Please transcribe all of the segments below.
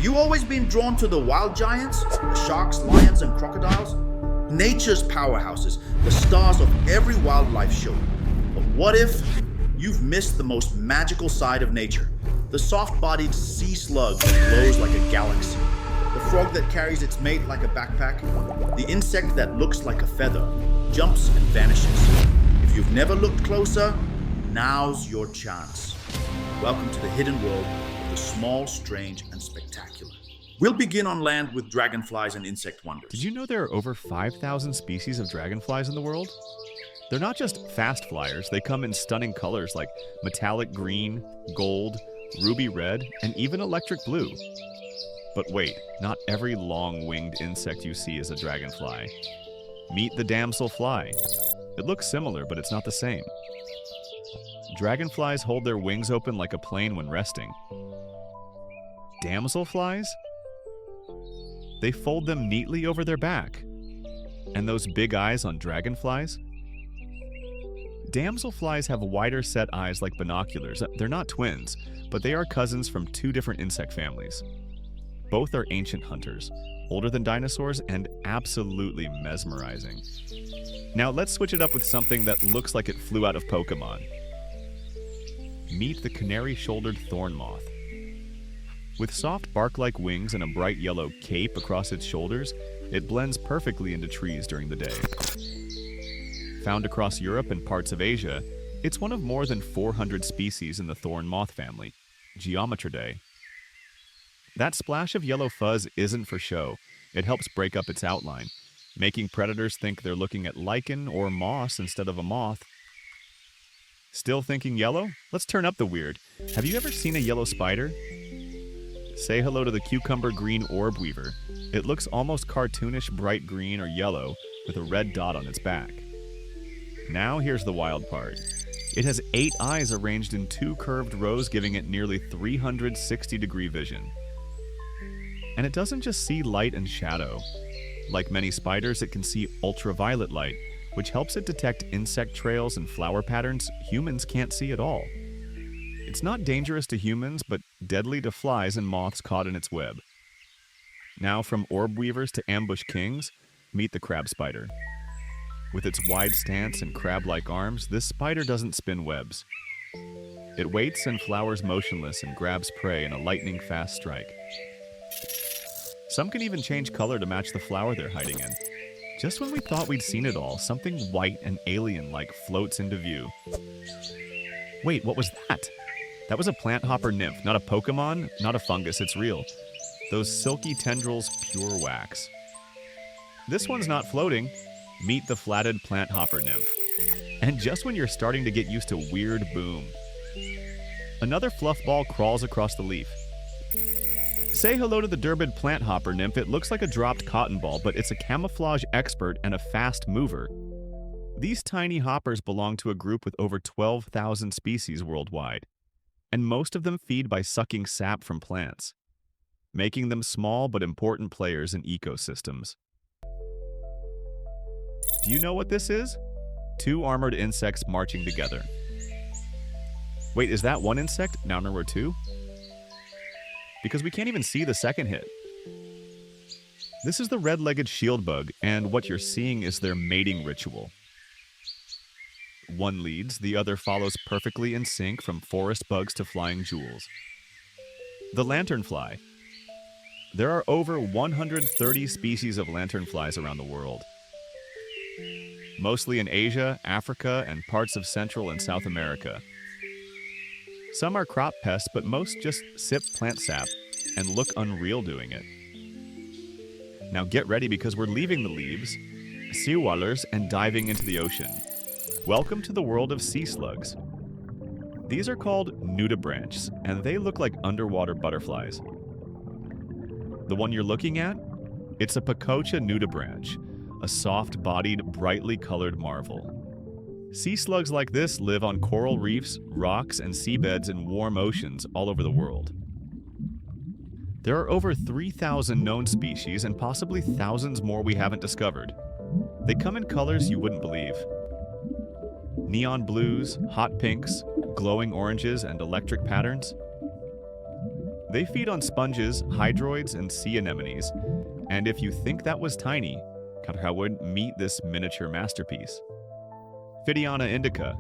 You always been drawn to the wild giants, the sharks, lions, and crocodiles? Nature's powerhouses, the stars of every wildlife show. But what if you've missed the most magical side of nature? The soft-bodied sea slug that glows like a galaxy. The frog that carries its mate like a backpack. The insect that looks like a feather, jumps and vanishes. If you've never looked closer, now's your chance. Welcome to the hidden world of the small, strange, and spectacular. We'll begin on land with dragonflies and insect wonders. Did you know there are over 5,000 species of dragonflies in the world? They're not just fast flyers, they come in stunning colors like metallic green, gold, ruby red, and even electric blue. But wait, not every long-winged insect you see is a dragonfly. Meet the damselfly. It looks similar, but it's not the same. Dragonflies hold their wings open like a plane when resting. Damselflies? They fold them neatly over their back. And those big eyes on dragonflies? Damselflies have wider set eyes like binoculars. They're not twins, but they are cousins from two different insect families. Both are ancient hunters, older than dinosaurs and absolutely mesmerizing. Now let's switch it up with something that looks like it flew out of Pokemon. Meet the canary-shouldered thorn moth. With soft bark-like wings and a bright yellow cape across its shoulders, it blends perfectly into trees during the day. Found across Europe and parts of Asia, it's one of more than 400 species in the thorn moth family, Geometridae. That splash of yellow fuzz isn't for show. It helps break up its outline, making predators think they're looking at lichen or moss instead of a moth. Still thinking yellow? Let's turn up the weird. Have you ever seen a yellow spider? Say hello to the cucumber green orb weaver. It looks almost cartoonish bright green or yellow with a red dot on its back. Now here's the wild part. It has 8 eyes arranged in 2 curved rows, giving it nearly 360-degree vision. And it doesn't just see light and shadow. Like many spiders, it can see ultraviolet light, which helps it detect insect trails and flower patterns humans can't see at all. It's not dangerous to humans, but deadly to flies and moths caught in its web. Now from orb weavers to ambush kings, meet the crab spider. With its wide stance and crab-like arms, this spider doesn't spin webs. It waits and flowers motionless and grabs prey in a lightning-fast strike. Some can even change color to match the flower they're hiding in. Just when we thought we'd seen it all, something white and alien-like floats into view. Wait, what was that? That was a plant hopper nymph, not a Pokemon, not a fungus, it's real. Those silky tendrils, pure wax. This one's not floating. Meet the flatted plant hopper nymph. And just when you're starting to get used to weird boom, another fluff ball crawls across the leaf. Say hello to the Durbid plant hopper nymph. It looks like a dropped cotton ball, but it's a camouflage expert and a fast mover. These tiny hoppers belong to a group with over 12,000 species worldwide, and most of them feed by sucking sap from plants, making them small but important players in ecosystems. Do you know what this is? 2 armored insects marching together. Wait, is that one insect? Now number 2? Because we can't even see the second hit. This is the red-legged shield bug, and what you're seeing is their mating ritual. One leads, the other follows perfectly in sync from forest bugs to flying jewels. The lanternfly. There are over 130 species of lanternflies around the world. Mostly in Asia, Africa, and parts of Central and South America. Some are crop pests, but most just sip plant sap and look unreal doing it. Now get ready because we're leaving the leaves, seawallers, and diving into the ocean. Welcome to the world of sea slugs. These are called nudibranchs, and they look like underwater butterflies. The one you're looking at? It's a Pacocha nudibranch, a soft-bodied, brightly colored marvel. Sea slugs like this live on coral reefs, rocks, and seabeds in warm oceans all over the world. There are over 3,000 known species and possibly thousands more we haven't discovered. They come in colors you wouldn't believe. Neon blues, hot pinks, glowing oranges, and electric patterns. They feed on sponges, hydroids, and sea anemones. And if you think that was tiny, Karhawud, meet this miniature masterpiece. Phidiana indica,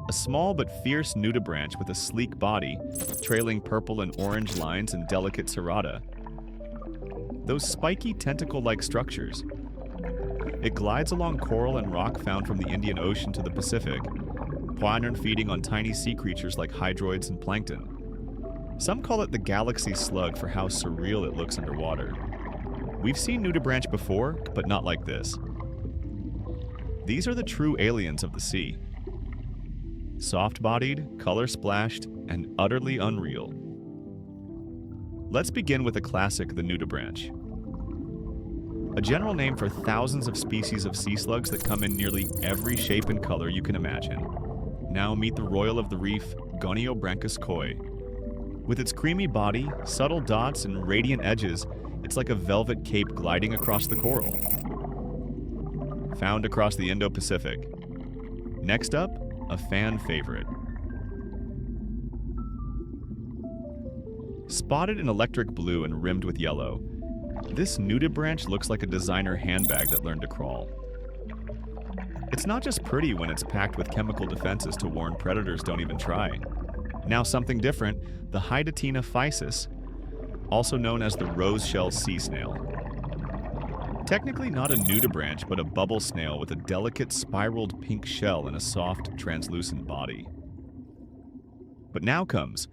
a small but fierce nudibranch with a sleek body, trailing purple and orange lines and delicate serrata. Those spiky tentacle-like structures. It glides along coral and rock found from the Indian Ocean to the Pacific, Poignard feeding on tiny sea creatures like hydroids and plankton. Some call it the galaxy slug for how surreal it looks underwater. We've seen nudibranch before, but not like this. These are the true aliens of the sea. Soft-bodied, color-splashed, and utterly unreal. Let's begin with a classic, the nudibranch. A general name for thousands of species of sea slugs that come in nearly every shape and color you can imagine. Now meet the royal of the reef, Goniobranchus koi. With its creamy body, subtle dots, and radiant edges, it's like a velvet cape gliding across the coral. Found across the Indo-Pacific. Next up, a fan favorite. Spotted in electric blue and rimmed with yellow, this nudibranch looks like a designer handbag that learned to crawl. It's not just pretty when it's packed with chemical defenses to warn predators don't even try. Now something different, the Hydatina physis, also known as the rose shell sea snail. Technically not a nudibranch, but a bubble snail with a delicate spiraled pink shell and a soft, translucent body. But now comes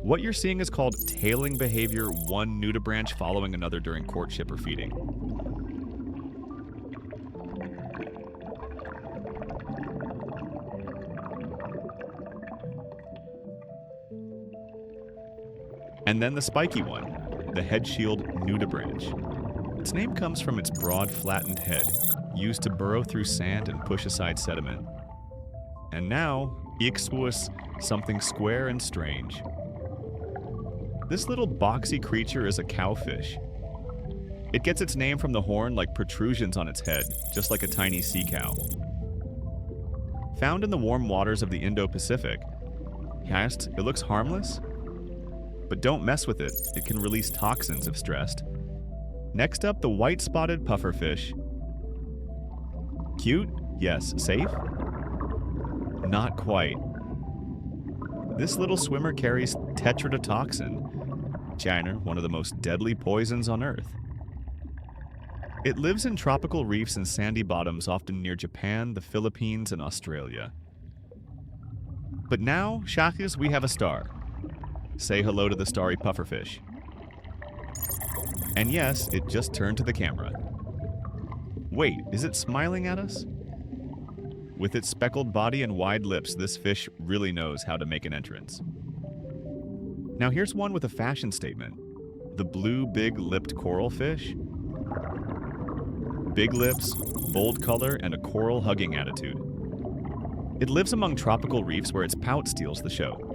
what you're seeing is called tailing behavior, one nudibranch following another during courtship or feeding. And then the spiky one, the head shield nudibranch. Its name comes from its broad, flattened head, used to burrow through sand and push aside sediment. And now, Ichthus, something square and strange. This little boxy creature is a cowfish. It gets its name from the horn like protrusions on its head, just like a tiny sea cow. Found in the warm waters of the Indo-Pacific. Yes, it looks harmless, but don't mess with it. It can release toxins if stressed. Next up, the white-spotted pufferfish. Cute? Yes. Safe? Not quite. This little swimmer carries tetrodotoxin, China, one of the most deadly poisons on Earth. It lives in tropical reefs and sandy bottoms, often near Japan, the Philippines, and Australia. But now, Shakis, we have a star. Say hello to the starry pufferfish. And yes, it just turned to the camera. Wait, is it smiling at us? With its speckled body and wide lips, this fish really knows how to make an entrance. Now here's one with a fashion statement. The blue big-lipped coral fish. Big lips, bold color, and a coral-hugging attitude. It lives among tropical reefs where its pout steals the show.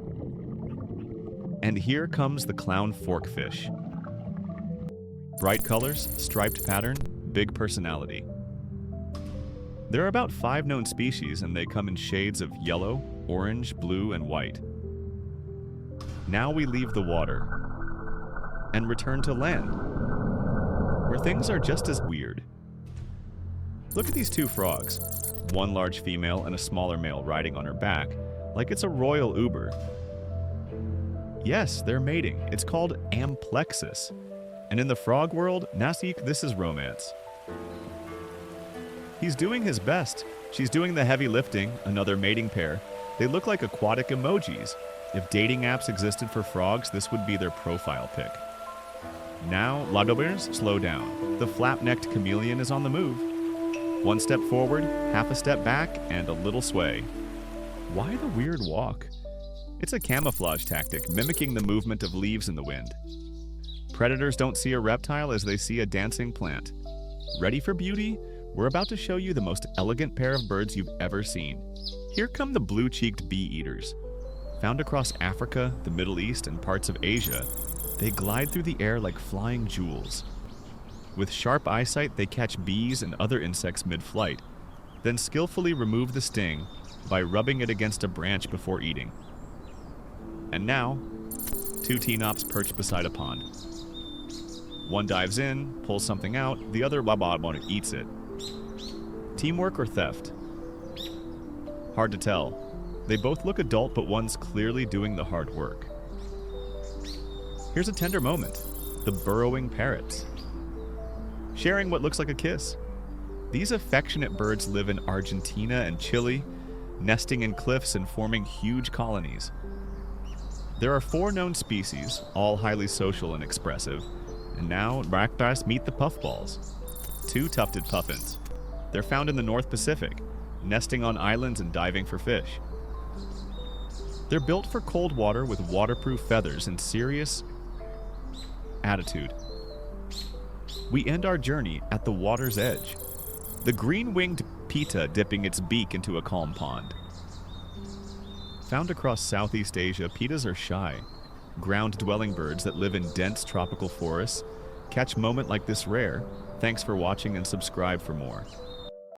And here comes the clown forkfish. Bright colors, striped pattern, big personality. There are about 5 known species, and they come in shades of yellow, orange, blue, and white. Now we leave the water and return to land, where things are just as weird. Look at these 2 frogs, one large female and a smaller male riding on her back, like it's a royal Uber. Yes, they're mating. It's called amplexus. And in the frog world, Nasik, this is romance. He's doing his best. She's doing the heavy lifting, another mating pair. They look like aquatic emojis. If dating apps existed for frogs, this would be their profile pic. Now, Ladobers, slow down. The flap-necked chameleon is on the move. 1 step forward, half a step back, and a little sway. Why the weird walk? It's a camouflage tactic, mimicking the movement of leaves in the wind. Predators don't see a reptile as they see a dancing plant. Ready for beauty? We're about to show you the most elegant pair of birds you've ever seen. Here come the blue-cheeked bee-eaters. Found across Africa, the Middle East, and parts of Asia, they glide through the air like flying jewels. With sharp eyesight, they catch bees and other insects mid-flight, then skillfully remove the sting by rubbing it against a branch before eating. And now, Two Tenops perched beside a pond. One dives in, pulls something out, the other eats it. Teamwork or theft? Hard to tell. They both look adult, but one's clearly doing the hard work. Here's a tender moment. The burrowing parrots. Sharing what looks like a kiss. These affectionate birds live in Argentina and Chile, nesting in cliffs and forming huge colonies. There are 4 known species, all highly social and expressive, and now meet the puffballs. 2 tufted puffins. They're found in the North Pacific, nesting on islands and diving for fish. They're built for cold water with waterproof feathers and serious attitude. We end our journey at the water's edge. The green-winged pita dipping its beak into a calm pond. Found across Southeast Asia, pitas are shy, ground-dwelling birds that live in dense tropical forests. Catch moment like this rare. Thanks for watching and subscribe for more.